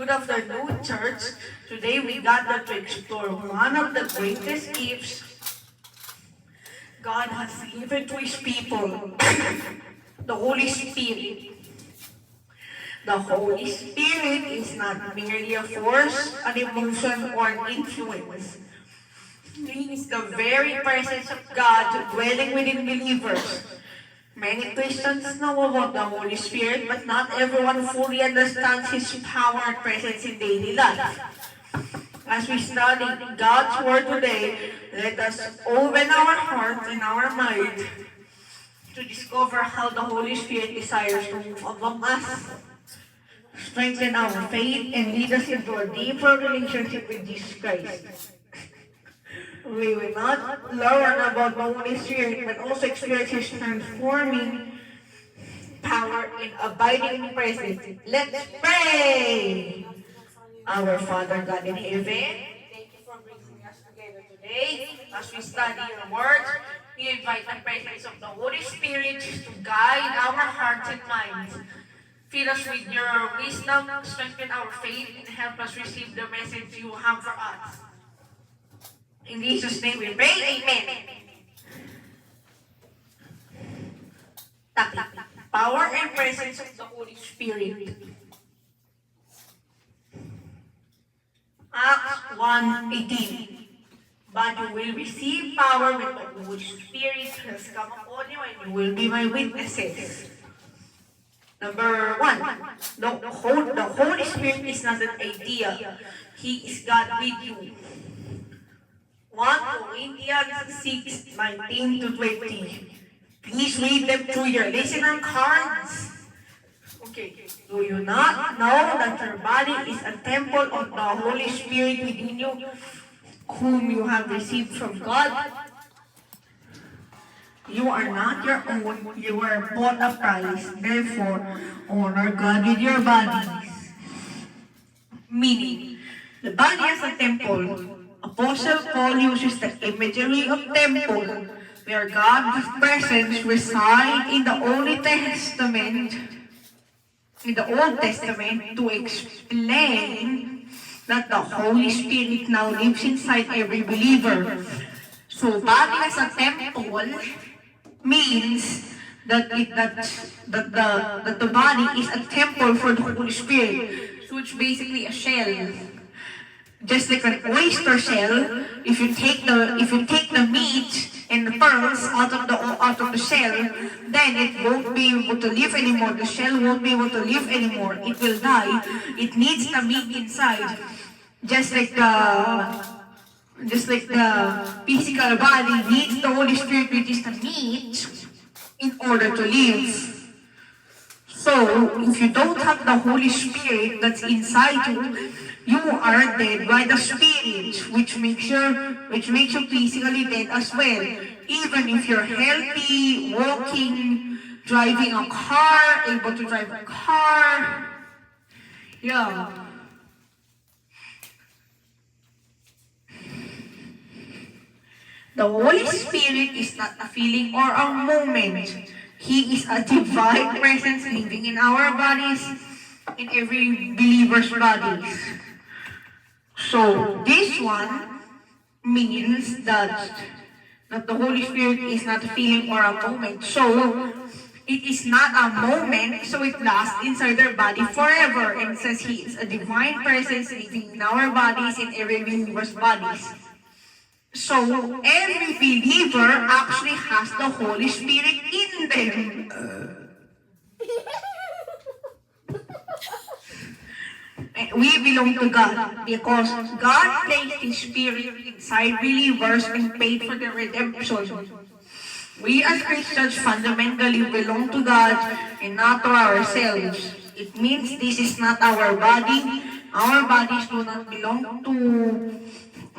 Good afternoon, church. Today we gather to explore one of the greatest gifts God has given to His people, the Holy Spirit. The Holy Spirit is not merely a force, an emotion, or an influence. He is the very presence of God dwelling within believers. Many Christians know about the Holy Spirit, but not everyone fully understands His power and presence in daily life. As we study God's Word today, let us open our hearts and our mind to discover how the Holy Spirit desires to move among us, strengthen our faith, and lead us into a deeper relationship with Jesus Christ. We will not learn about the Holy Spirit, but also experience His transforming power in abiding presence. Let's pray! Our Father God in heaven, thank you for bringing us together today. As we study your word, we invite the presence of the Holy Spirit to guide our hearts and minds. Fill us with your wisdom, strengthen our faith, and help us receive the message you have for us. In Jesus' name we pray, Amen. Topic: Power and presence of the Holy Spirit. Acts 1:18. But you will receive power when the Holy Spirit has come upon you, and you will be my witnesses. Number 1, the Holy Spirit is not an idea. He is God with you. 1 Corinthians 6:19-20. Please read them through your listener cards. Okay. Do you not know that your body is a temple of the Holy Spirit within you, whom you have received from God? You are not your own. You were bought a price. Therefore, honor God with your bodies. Meaning, the body as a temple. Apostle Paul uses the imagery of temple, where God's presence resides in the Old Testament, to explain that the Holy Spirit now lives inside every believer. So, body as a temple means that the body is a temple for the Holy Spirit. So it's basically a shell. Just like an oyster shell, if you take the meat and the pearls out of the shell, then it won't be able to live anymore. The shell won't be able to live anymore. It will die. It needs the meat inside. Just like the physical body needs the Holy Spirit, which is the meat, in order to live. So, if you don't have the Holy Spirit that's inside you, you are dead by the Spirit, which makes you physically dead as well. Even if you're healthy, walking, driving a car, able to drive a car, yeah. The Holy Spirit is not a feeling or a moment. He is a divine presence living in our bodies, in every believer's bodies. So, this one means that the Holy Spirit is not a feeling or a moment. So, it is not a moment, so it lasts inside our body forever. And says He is a divine presence living in our bodies, in every believer's bodies. So, every believer actually has the Holy Spirit in them. We belong to God because God placed His Spirit inside believers and paid for their redemption. We as Christians fundamentally belong to God and not to ourselves. It means this is not our body. Our bodies do not belong to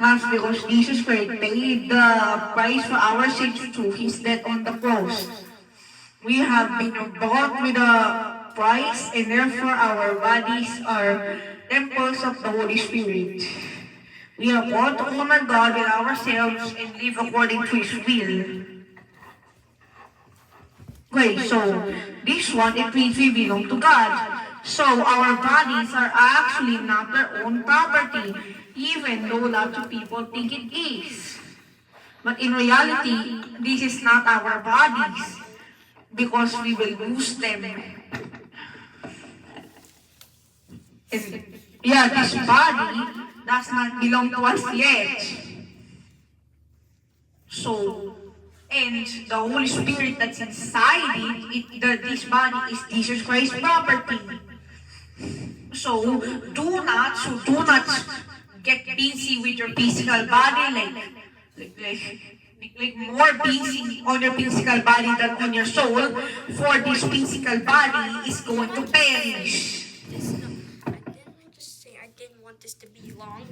us because Jesus Christ paid the price for our sins through His death on the cross. We have been bought with a price, and therefore our bodies are temples of the Holy Spirit. We are called to honor God with ourselves and live according to His will. Okay, so this one, it means we belong to God. So our bodies are actually not their own property, even though lots of people think it is. But in reality, this is not our bodies because we will lose them. And yeah, this body does not belong to us yet. So, and the Holy Spirit that's inside this body is Jesus Christ's property. So do not get busy with your physical body, like more busy on your physical body than on your soul, for this physical body is going to perish. I didn't want this to be long.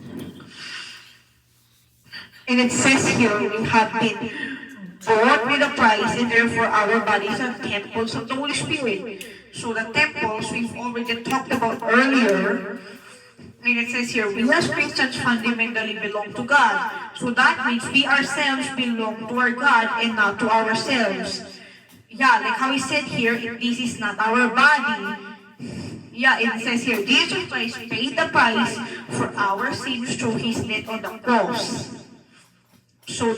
And it says here, we have been bought with a price, and therefore our bodies are temples of the Holy Spirit. So the temples we've already talked about earlier, and it says here, we as Christians fundamentally belong to God. So that means we ourselves belong to our God and not to ourselves. Yeah, like how he said here, this is not our body. Yeah, it says here, Jesus Christ paid the price for our sins through his death on the cross. So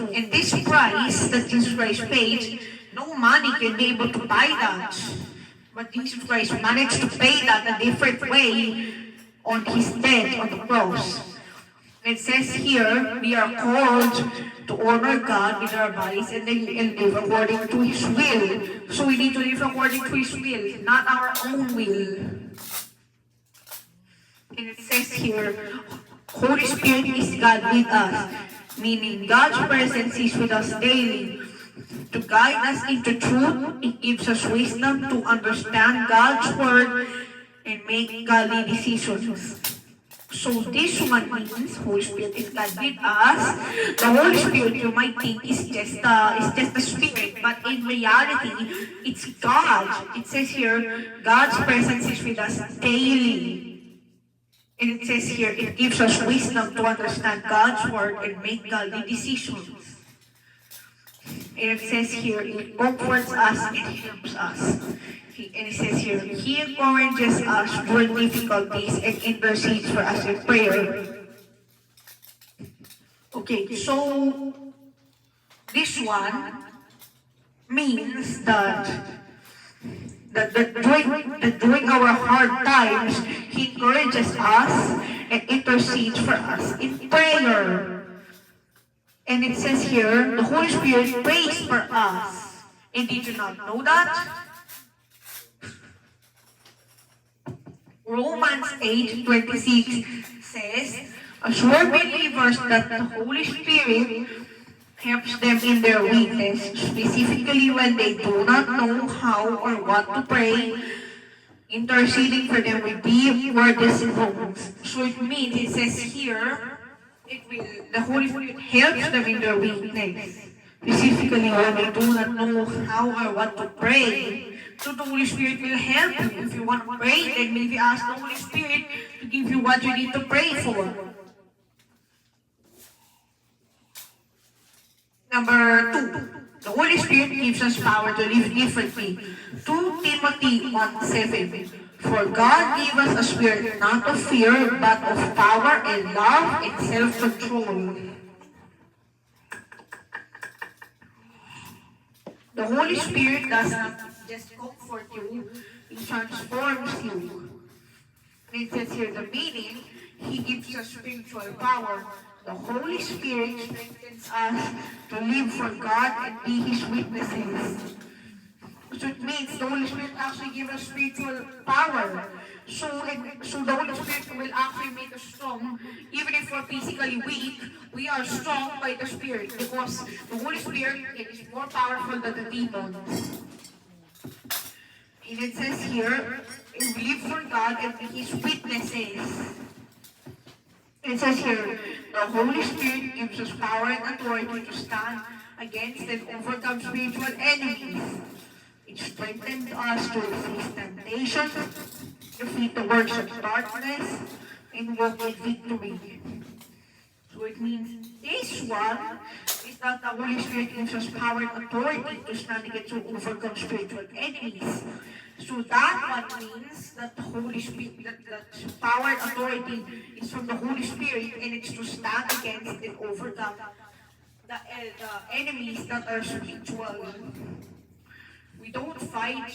in this price that Jesus Christ paid, no money can be able to buy that. But Jesus Christ managed to pay that a different way on his death on the cross. It says here, we are called to honor God with our bodies and live according to his will. So we need to live according to his will, not our own will. And it says here, Holy Spirit is God with us, meaning God's presence is with us daily. To guide us into truth, it gives us wisdom to understand God's word and make godly decisions. So this one means Holy Spirit is God with us. The Holy Spirit, you might think, is just the Spirit, but in reality, it's God. It says here, God's presence is with us daily. And it says here, it gives us wisdom to understand God's word and make godly decisions. And it says here, it comforts us and helps us. And it says here, he encourages us during difficulties and intercedes for us in prayer. Okay, so this one means that during our hard times, he encourages us and intercedes for us in prayer. And it says here, the Holy Spirit prays for us. And did you not know that? Romans 8:26 says, assure believers that the Holy Spirit helps them in their weakness, specifically when they do not know how or what to pray, interceding for them with deep wordless groans. So it means, it says here, the Holy Spirit helps them in their weakness, specifically when they do not know how or what to pray. So the Holy Spirit will help you. If you want to pray, then maybe ask the Holy Spirit to give you what you need to pray for. Number 2, the Holy Spirit gives us power to live differently. 2 Timothy 1:7. For God gave us a spirit not of fear, but of power and love and self-control. The Holy Spirit does not just comfort you, it transforms you. And it says here the meaning, he gives us spiritual power. The Holy Spirit strengthens us to live for God and be his witnesses. So it means the Holy Spirit actually gives us spiritual power. So the Holy Spirit will actually make us strong. Even if we're physically weak, we are strong by the Spirit because the Holy Spirit is more powerful than the demons. And it says here, we live for God and be his witnesses. It says here, the Holy Spirit gives us power and authority to stand against and overcome spiritual enemies. It strengthens us to resist temptation, defeat the works of darkness, and walk in victory. So it means this one is that the Holy Spirit gives us power and authority to stand against and overcome spiritual enemies. So that one means that the Holy Spirit, that power and authority is from the Holy Spirit, and it's to stand against and overcome the enemies that are spiritual. We don't fight,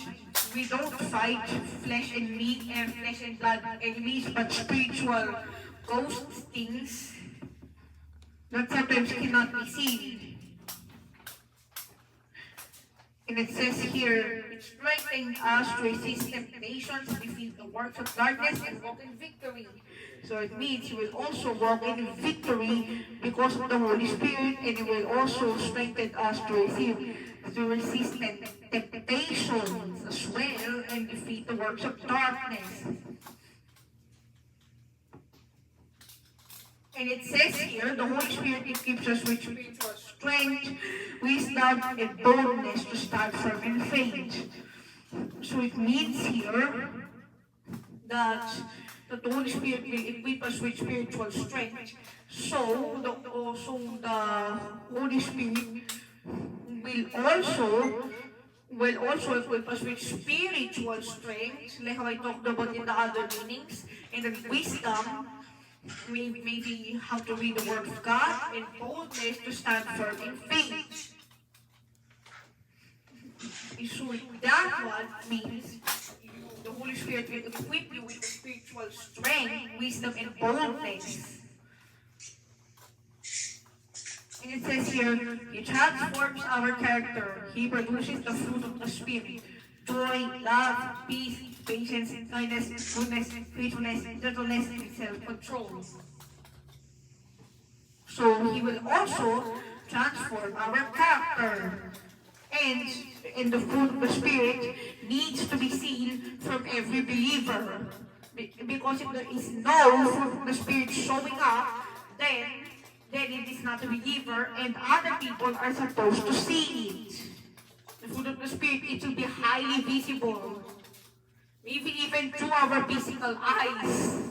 we don't fight flesh and meat and flesh and blood enemies, but spiritual ghost things that sometimes cannot be seen. And it says here, it strengthens us to resist temptations, defeat the works of darkness, and walk in victory. So it means you will also walk in victory because of the Holy Spirit, and it will also strengthen us to resist temptations as well, and defeat the works of darkness. And it says here, the Holy Spirit equips us with spiritual strength, wisdom, and boldness to stand firm in faith. So it means here that the Holy Spirit will equip us with spiritual strength. So the Holy Spirit will also equip us with spiritual strength, like how I talked about in the other meanings, and then wisdom, maybe how to read the Word of God, and boldness to stand firm in faith. So that one means the Holy Spirit will equip you with spiritual strength, wisdom, and boldness. And it says here, He transforms our character. He produces the fruit of the Spirit: joy, love, peace, patience, kindness, goodness, faithfulness, gentleness, and self-control. So He will also transform our character. And the fruit of the Spirit needs to be seen from every believer. Because if there is no fruit of the Spirit showing up, then it is not a believer, and other people are supposed to see it. The fruit of the Spirit, it will be highly visible. Maybe even through our physical eyes.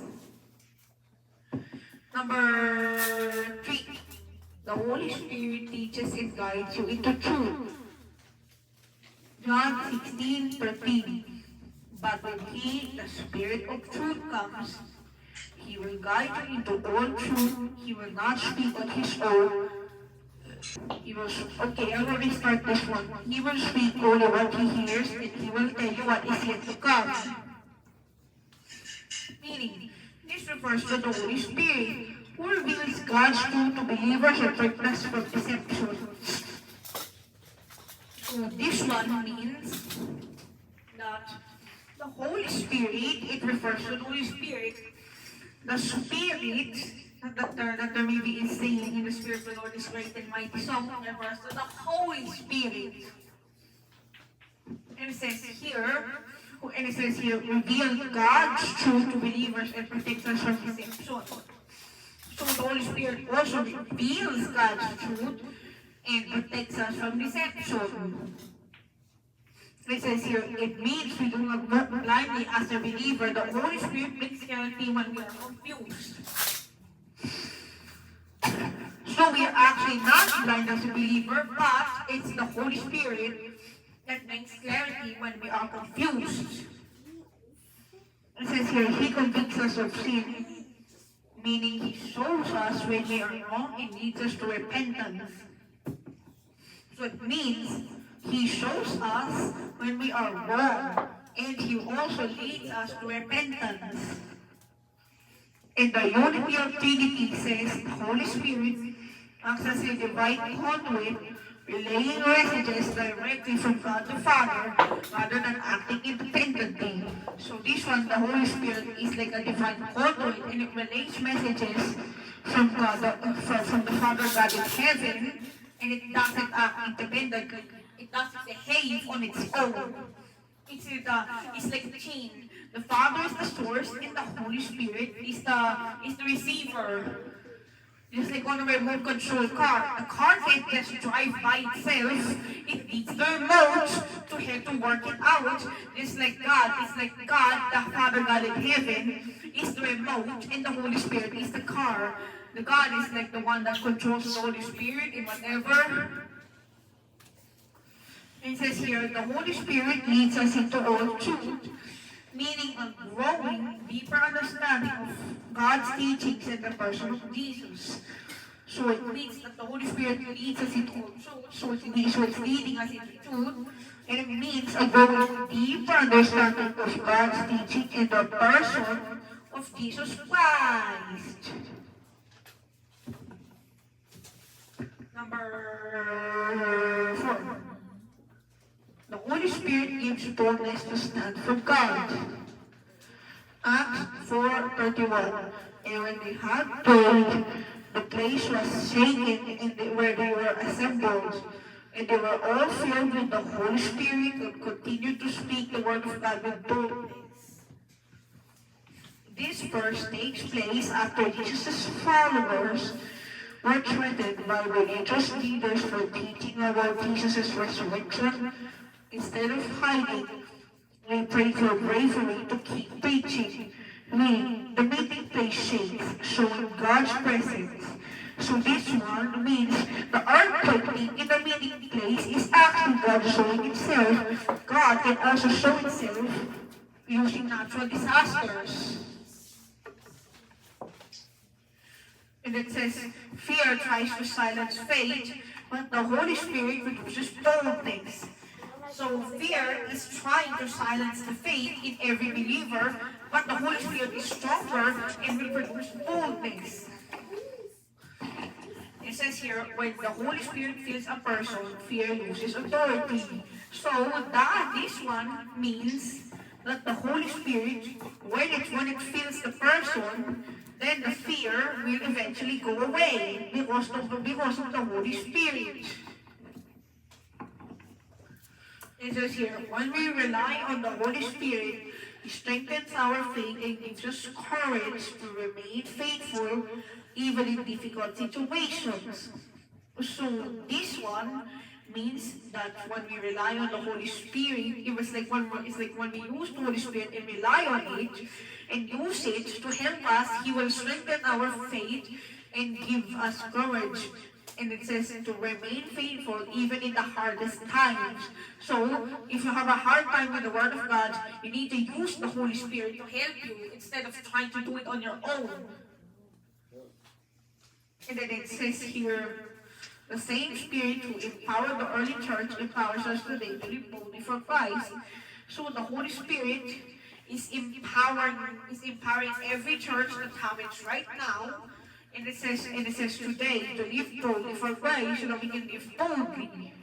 Number 3, the Holy Spirit teaches and guides you into truth. John 16:13. But when He, the Spirit of truth, comes, He will guide you into all truth. He will not speak on His own. I will restart this one. He will speak only what He hears, and He will tell you what is yet to come. Meaning, this refers to the Holy Spirit, who reveals God's truth to believers and protects us from deception. So this one means that the Holy Spirit, it refers to the Holy Spirit. The Spirit, that there may be is saying in the Spirit of the Lord is great and mighty, song refers to the Holy Spirit. And it says here, reveal God's truth to believers and protects us from deception. So the Holy Spirit also reveals God's truth and protects us from deception. It says here, it means we do not walk blindly as a believer. The Holy Spirit brings clarity when we are confused. So we are actually not blind as a believer, but it's the Holy Spirit that brings clarity when we are confused. It says here, He convicts us of sin, meaning He shows us when we are wrong and leads us to repentance. So it means He shows us when we are wrong, and He also leads us to repentance. And the unity of Trinity says the Holy Spirit acts as a divine conduit, relaying messages directly from God the Father rather than acting independently. So this one, the Holy Spirit, is like a divine conduit, and it relays messages from God, from the Father God in heaven, and it doesn't act independently. It doesn't behave on its own. It's like the chain. The Father is the source, and the Holy Spirit is the receiver. Just like on a remote control car, the car can't just drive by itself. It needs the remote to help to work it out. Just like God, it's like God, the Father God in heaven, is the remote, and the Holy Spirit is the car. The God is like the one that controls the Holy Spirit in whatever. It says here, the Holy Spirit leads us into all truth, meaning a growing, deeper understanding of God's teachings in the person of Jesus. So it means that the Holy Spirit leads us into all truth, so it's leading us into truth, and it means a growing, deeper understanding of God's teaching in the person of Jesus Christ. Number 4. The Holy Spirit gives boldness to stand for God. Acts 4:31. And when they had prayed, the place was shaken where they were assembled. And they were all filled with the Holy Spirit and continued to speak the word of God with boldness. This verse takes place after Jesus' followers were threatened by religious leaders for teaching about Jesus' resurrection. Instead of hiding, they prayed for bravery to keep preaching. The meeting place shakes, showing God's presence. So this one means the earthquake in the meeting place is actually God showing Himself. God can also show Himself using natural disasters. And it says, fear tries to silence faith, but the Holy Spirit produces boldness. So fear is trying to silence the faith in every believer, but the Holy Spirit is stronger and will produce boldness. It says here, when the Holy Spirit fills a person, fear loses authority. So this one means that the Holy Spirit, when it fills the person, then the fear will eventually go away because of the Holy Spirit. It says here, when we rely on the Holy Spirit, He strengthens our faith and gives us courage to remain faithful even in difficult situations. So this one means that when we rely on the Holy Spirit, it's like when we use the Holy Spirit and rely on it and use it to help us, He will strengthen our faith and give us courage. And it says to remain faithful even in the hardest times. So, if you have a hard time with the Word of God, you need to use the Holy Spirit to help you instead of trying to do it on your own. And then it says here, the same Spirit who empowered the early church empowers us today to live boldly for Christ. So the Holy Spirit is empowering every church that have it right now. And it says today to live boldly for Christ so that we can live boldly.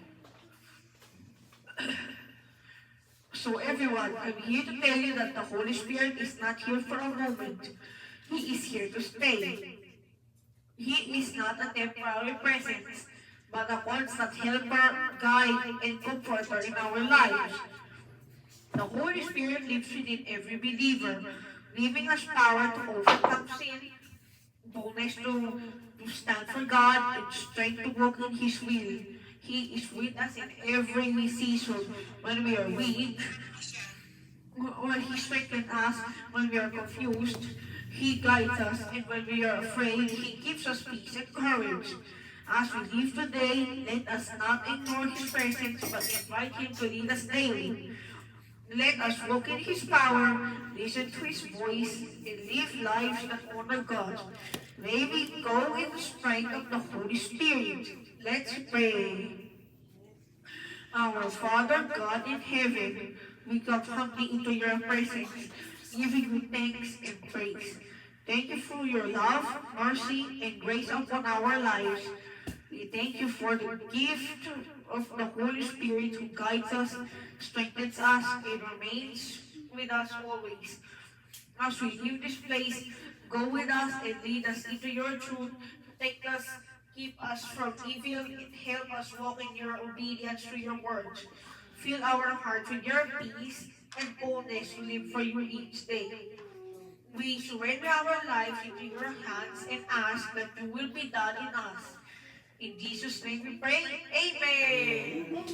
So everyone, I'm here to tell you that the Holy Spirit is not here for a moment. He is here to stay. He is not a temporary presence, but a constant helper, guide, and comforter in our lives. The Holy Spirit lives within every believer, giving us power to overcome sin, boldness to stand for God, and strength to walk in His will. He is with us in every season. When we are weak, when He strengthens us, when we are confused, He guides us, and when we are afraid, He gives us peace and courage. As we live today, let us not ignore His presence, but invite Him to lead us daily. Let us walk in His power, listen to His voice, and live lives that honor God. May we go in the strength of the Holy Spirit. Let's pray. Our Father God in heaven, we come humbly into your presence, giving you thanks and praise. Thank you for your love, mercy, and grace upon our lives. We thank you for the gift of the Holy Spirit who guides us, strengthens us, and remains with us always. As we leave this place, go with us and lead us into your truth. Protect us, keep us from evil, and help us walk in your obedience to your words. Fill our hearts with your peace and boldness to live for you each day. We surrender our lives into your hands and ask that you will be done in us. In Jesus' name we pray. Amen.